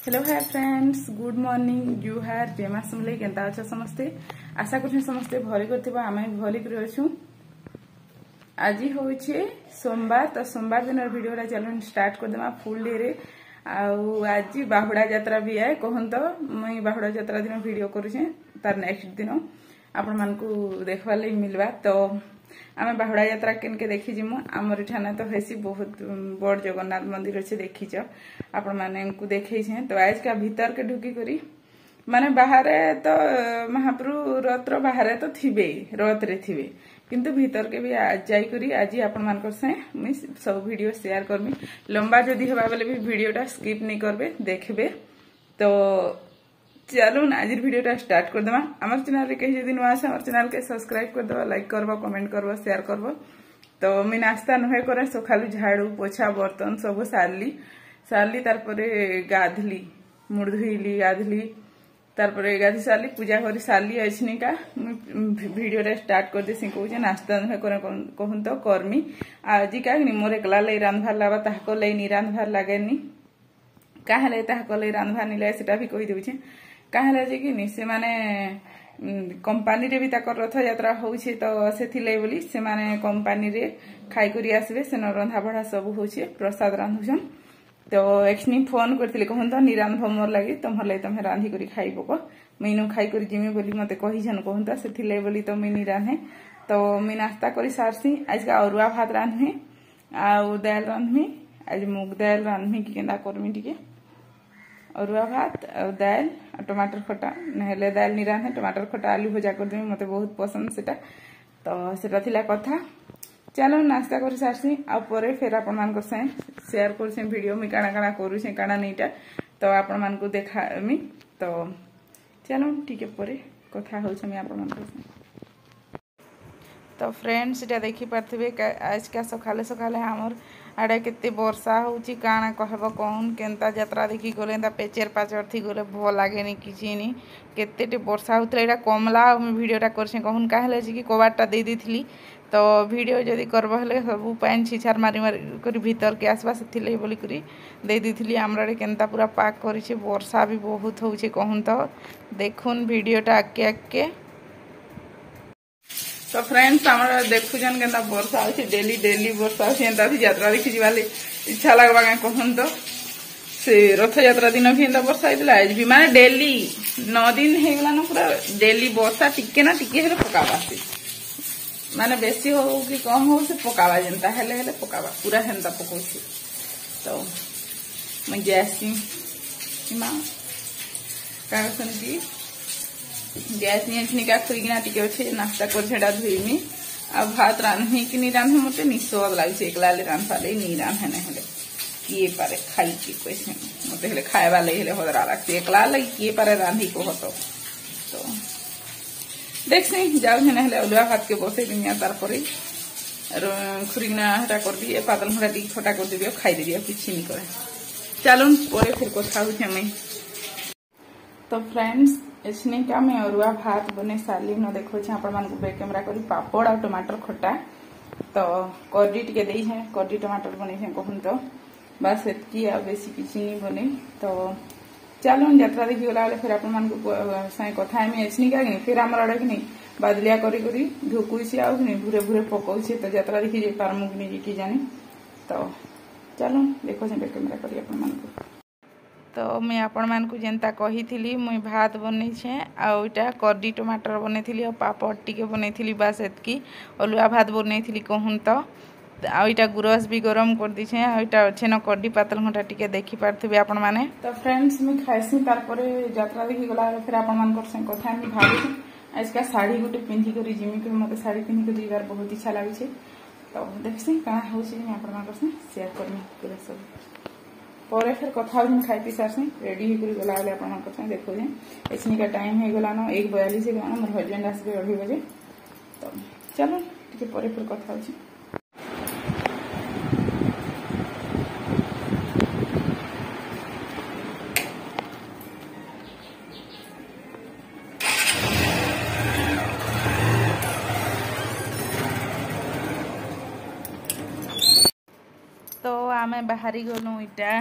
Hello hi friends, good morning. You हार जेमा सुनले केंता अच्छा समस्ते। आशा कर समस्ते भरी करथिबा आमे भरी कर अछु। आज होचे सोमवार, तो सोमवार दिन वीडियोटा चलो स्टार्ट कर देमा फुल डे रे। आज बाहुड़ा यात्रा भी है कहन तो मुई बाहुड़ा यात्रा दिन वीडियो करूछे, तार नेक्स्ट दिन आपण मानकू देखबा लई मिलबा। तो आमे बाहुड़ा यात्रा केनके देखि जिमु। हमर ठाना तो हेसी बहुत बड़ जगन्नाथ मंदिर अच्छे देखिछ, आपण माने को देखै छे। तो आज का भीतर के ढुकी करी माने बाहर तो महाप्रभु रथ रो बाहर तो थिबे, रथ रे थिबे, किंतु भीतर के भी आज जाई करी आज आपण मानकर से मैं सब वीडियो शेयर करमी। लंबा जदी हेबा बेले भी वीडियोटा स्किप नहीं करबे, देखबे। तो चलो आज वीडियोटा स्टार्ट कर देमा। हमर चैनल रे कहि जदी नुआ আছে हमर चैनल के सब्सक्राइब कर देबा, लाइक करबा, कमेंट करबा, शेयर करबा। तो मैं नाश्ता नहे करे सखालु झाड़ू पोछा बर्तन सब सारली तार परे गाधली, मुड़ धुइली, गाधली, तार परे गाधी सारली, पूजा करी सारली। ऐसनी का वीडियोटा स्टार्ट कर देसी कहूचे। नाश्ता नहे करे कहून तो करमी। आज का मोर एकला लई रांधभार लाबा, ताहाको लई नि रांधभार लागेनी। काहे लई ताहाको लई रांधभार निले सेटा भी कहि देउचे। काहे जे कि नि से माने कंपनी रे भी ताकर रथ यात्रा होउछे, तो सेथिले बोली से माने कंपनी रे खाई करी आसबे। से न रंधा बढा सब होउछे, प्रसाद रांधुछन। तो एक्चुअली फोन करथिले कहन तो निरांध मोर लागि, तमहर लई तमे रांधी करी खाई पको। मीनू खाई करी जिमी बोली मते कहिछन कहन तो सेथिले बोली तो मी निरांधे। तो मी नाश्ता करी सारसी। आज का अरुआ भात रांधमी आ दाल रांधमी। आज मूग दाल रांधमी कि केंदा करमी टिके। अरुआ भात और दाल और टमाटर खटा, नहेले दाल नहीं रांधे, टमाटर खटा आलू भजा कर देमी, मते बहुत पसंद सेटा। तो सेटा थिला कथा। चलो नाश्ता कर सारसी आ परे फिर आपण मान से शेयर करसे वीडियो में काना काना करूसे काना नहींटा। तो आपण मान को देखामी। तो चलो ठीक है, परे कथा होछ मैं आपण मान से। तो फ्रेंड्स एटा देखि पारथिबे आज का सखाले सखाले हमर आड़े केते वर्षा होची, काना कहबो कौन केनता यात्रा देखि गले पेचर पाचर थी गले भल लागे नी किछि नी। केतेटे वर्षा होतले एटा कमला हम वीडियोटा करसे कहून काहेले जे कि कबाटटा दे देथिली। तो वीडियो जदी करबो हले सब पानी छिछार मारी मारी करी भीतर के आसबा सेथिले बोली करी दे देथिली। हमरा रे केनता पूरा पाक करिছে, वर्षा भी बहुत होउचे कहून। तो देखुन वीडियोटा आके आके। तो फ्रेंड्स हमारा देखुजन केनता वर्षा होछि, डेली डेली वर्षा होछि। एंता थी यात्रा देखि जिवाले इच्छा लागबा के कहन तो से रथ यात्रा दिन भी एंता वर्षा होइतला। आज भी माने डेली 9 दिन हे गेला न पूरा डेली वर्षा टिके ना टिके हेले पकाबा से, माने बेसी हो कि कम हो से पकाबा जेंता हेले हेले पकाबा पूरा हेंता पकोछि। तो मैं गैसी इमा कासन की गैस निका खुईना टिके अच्छे नाश्ता कर छेड़ा धुईमी। आ भात रांधमी कि नहीं रांधे मते निस्वाद लागे, एकला ले रांधवा ले नहीं रांधे ना हेले किए पारे खाई के कैसे मते हेले खाएबा ले हेले होदरा लागते, एकला ले किए पारे रांधी को हतो। तो देखसी जाउ हेने हेले अलुआ भात के बसे दिनिया तार परे खुरीना हटा कर दिए, पातल हटा दी छोटा कर दिए, खाई दिए, किछि नहीं करे। चलो परे फिर कथा होछे मैं। तो फ्रेंड्स इसने का मैं अरुआ भात बने सारली न देखो आपण मान को बैक कैमरा करी पापड़ और टमाटर खटा। तो कड़ी टिके देई है, कड़ी टमाटर बने है कहून तो बस एतकी आ बेसी किछि नहीं बने। तो चलो यात्रा देखि गला फिर आपण मान को साइ कथा में इसने का नहीं फिर हमर अड़े नहीं बादलिया करी करी ढुकुइसी आउ नहीं भूरे भूरे पकौछि। तो यात्रा देखि जे पारमु कि नहीं कि जानी। तो चलो देखो बैक कैमरा करी आपण मान को। तो मैं आपण मान को जेंता कही थी मुई भात बनै छे आउटा कड़ी टमाटर बनै थी और पापड़ टिके बनै थी, बस एतकी अलुआ भात बनै थी कहून। तो आउटा गुरस भी गरम कर दी छे, आउटा अच्छे न कड़ी पातल घंटा टिके देखि पारथिबे आपण माने। तो फ्रेंड्स मैं खाइसी तार परे यात्रा देखि गला फिर आपण मान कर संग कथा हम भाबी आज का साड़ी गुटे पिंधी करी जिमी के मते साड़ी पिंधी करी जीवार बहुत इच्छा लागे छे। तो देखसी का होछि मैं आपण मान कर संग शेयर करमी पूरा सब परे फिर कथा खाई पी सार रेडी हो गला आप देखो एसनी का टाइम हो गला 1:42 गला मोर हजबैंड आसबे 2:30 बजे। तो चलो टिके परे फिर कथा होछि। तो आमे बाहरी गलु इटा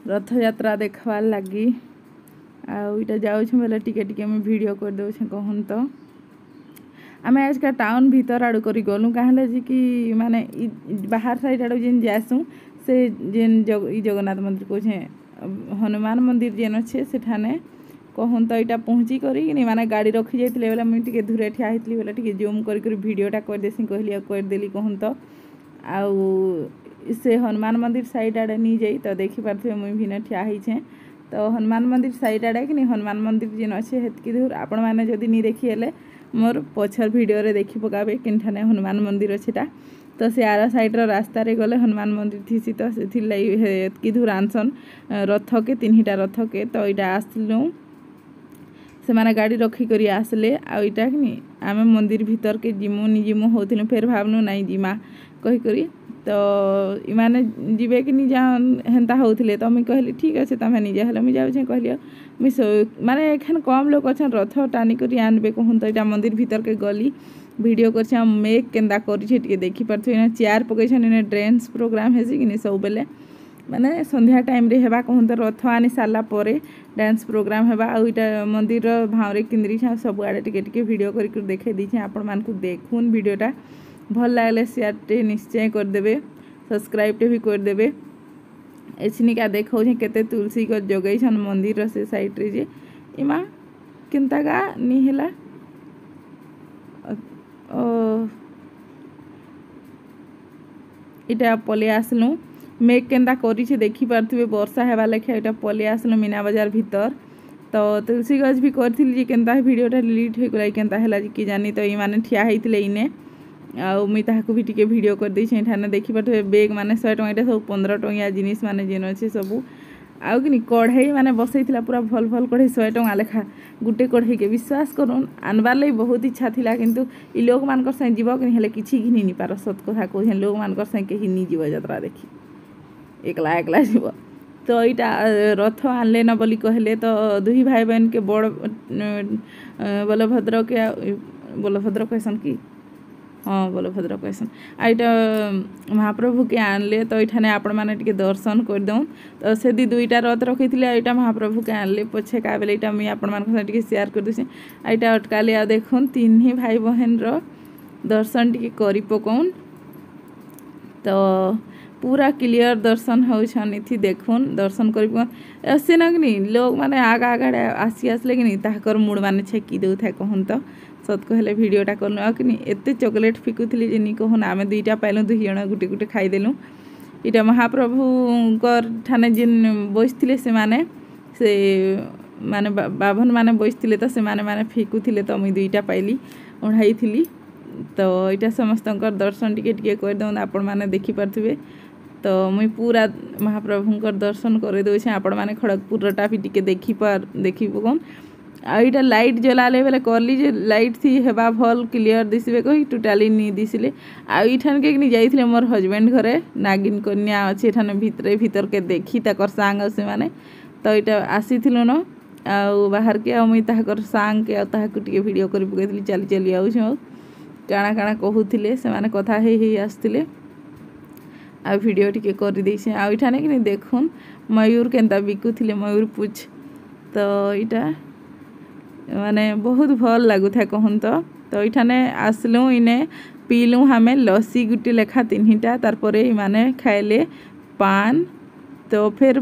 रथ यात्रा देखवार लगी आईटा जाऊँ बोले टिके मुझे वीडियो कर दे कहूँ तो आम आज का टाउन भीतर आड़ कर गलु कहे जी कि माने बाहर साइड आड़ जेन जासू से जेन जगन्नाथ मंदिर कहे हनुमान मंदिर जेन अच्छे से कहूँ तो यहाँ पहुँची करी माने गाड़ी रखी जाइए बोले मुझे दूरे ठिया होती बोले टे जूम कर वीडियोटा करदेसी कहली करदेली कहूँ तो आउ से हनुमान मंदिर साइड आड़े नहीं जाई तो देखी पारे मुझे भी ठिया होचे तो हनुमान मंदिर साइड आड़े कि हनुमान मंदिर जेन अच्छे हेतकी दूर आपण मैंने जदि नहीं देखी हेले मोर पछर वीडियो रे देखी पकाबे किनठाने हनुमान मंदिर अच्छेटा तो से आर साइड रास्ता रे गले हनुमान मंदिर थी तो से दूर आनसन रथ के 3टा रथ के तो यहाँ आसलु से माने गाड़ी रखी करी आसले आईटा कि आम मंदिर भीतर के जिमु नि जिमु होथिलु फिर भावनु नाई जिमा कही करी तो इमाने जीवे कि नहीं जा हेन्ता होथिले तो मुझे कहली ठीक अच्छे तुम निजे हेले मुझे जाऊँ कहली मुझे माने एखान कम लोग अच्छा रथ टाणी कर आनबे कहूँ तो यहाँ मंदिर भीतर के गली वीडियो कर मेक केन्दा कर देखी पारे चेयर पकईन डांस प्रोग्राम है कि सब बेले माने संध्या टाइम रे हेबा कहूँ तो रथ आनी सारा पर डांस प्रोग्राम हेबा आईटा मंदिर भावरे किंद्री सब आड़े टिके वीडियो कर देखे दीछे आपण मानकु देखुन वीडियोटा भल लगले शेयर टे निश्चय करदे सब्सक्राइब टे भी करदे एछनिका देखो केते तुलसी को जगैछन मंदिर से साइड रे जे इमा केनता गा नी हेला इटा पले आसलु मेघ केन्ता करी देखी पारे वर्षा हेबा लेखे यहाँ पले आसलु मीना बाजार भीतर तो तुलसी गज भी करी केन्ता वीडियोटा डिलीट हो गला केन्ता हेला कि जानी तो ये माने ठिया होते इने आउ मुई ताहाकु भी टिके वीडियो कर देछि एठाने देखि पारे बैग माने 100 टଙ୍କା सब 15 टଙ୍କା जिनिस माने जेन अछि सब आउ कि कढ़ाई माने बसैथिला पूरा भल भल कढ़ाई 100 टଙ୍କା लेखा गुटे कढ़ाई के विश्वास करूँ आनबार लई बहुत इच्छा थिला किंतु इ लोग मानकर संग जीव कि हेले किछि घिनि नि पार सत कथा कहै लोग मानकर संग के हिनि जीव यात्रा देखि एकला एकला जीव तो यहाँ रथ आनले न बोली कहले तो दुही भाई बहन के बड़ बलभद्र के बलभद्र कहसन कि हाँ बलभद्र कहसन आईटा महाप्रभु के आनले तो ये आपण मैंने टे दर्शन करदे तो से 2टा रथ रखी थी यहाँ महाप्रभु के आनले पछे का बेले यहाँ मुझे आपण शेयर कर दूसरी यहाँ अटकाली आ देखुन 3 भाई बहन रो दर्शन टे करी पकौन तो पूरा क्लियर दर्शन होती देखुन दर्शन कर से न कि लोग माने आग आगे आसी आसले कि ताकर मुड़ माने छेकी दे था कहूँ तो सत कहले वीडियोटा कलु कि एत चॉकलेट फिकुली जे नहीं कहूँ आम 2टा पाइलु 2 जण गुटे गुटे खाईदेलु यहाँ महाप्रभु ठाने जेन बसते से माने बाभन माने बसते तो से माने फिकुले तो मुई 2टा पाइली ओढ़ाई थी तो यहाँ समस्त दर्शन टिके करदे आपण मैंने देखिपारे तो मुई पूरा महाप्रभुंकर दर्शन कर दे आपण मैंने खड़गपुरटा भी टिके देखी पकौन आईटा लाइट जलाले बेले करली जे लाइट थी हेबा भल क्लियर दिसबे कही टोटाली नहीं दिसले आईठान के नहीं जाइथिले मोर हस्बैंड घरे नागिन कन्या अच्छे एठाने भीतर के देखी ताकर सांग से माने तो यहाँ आसीथिलु न आउ बाहर के आ मुई ताकर सांग के ताहाकु टिके वीडियो करी पकैथिली चली चली आउछ काଣା काଣା कहूथिले से माने कथा हे आसथिले आ वीडियो टिके कर देइछे आ इठाने कि देखुन मयूर केनता बिकुथिले मयूर पूछ तो यहाँ माने बहुत भल लगू था कहूँ तो इठाने आसलु इने पीलु हमें लस्सी गुटी लेखा 3टा तारपरे माने खाइले पान तो फिर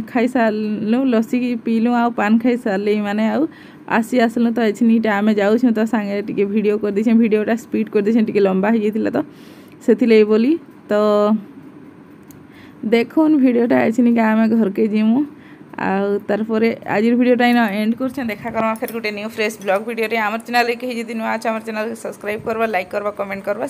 खाई सारू लस्सी पीलु आ पान खाई सारे माने आसी आसलु तो एछनीटा आम जाऊँ तो सांगे टिके वीडियो कर देछे वीडियोटा स्पीड कर देछे टिके लंबा हो जाइतिला तो सेथिले बोली तो देखुन वीडियोटा एछनीका आम घर के जीमु तारपरे आज वीडियोटा इन एंड कर देखा करमा फिर गोटे न्यू फ्रेश ब्लॉग वीडियो रे आमर चैनल के जदि नुआ अच्छा आमर चैनल सब्सक्राइब करवा लाइक करवा कमेंट करवा।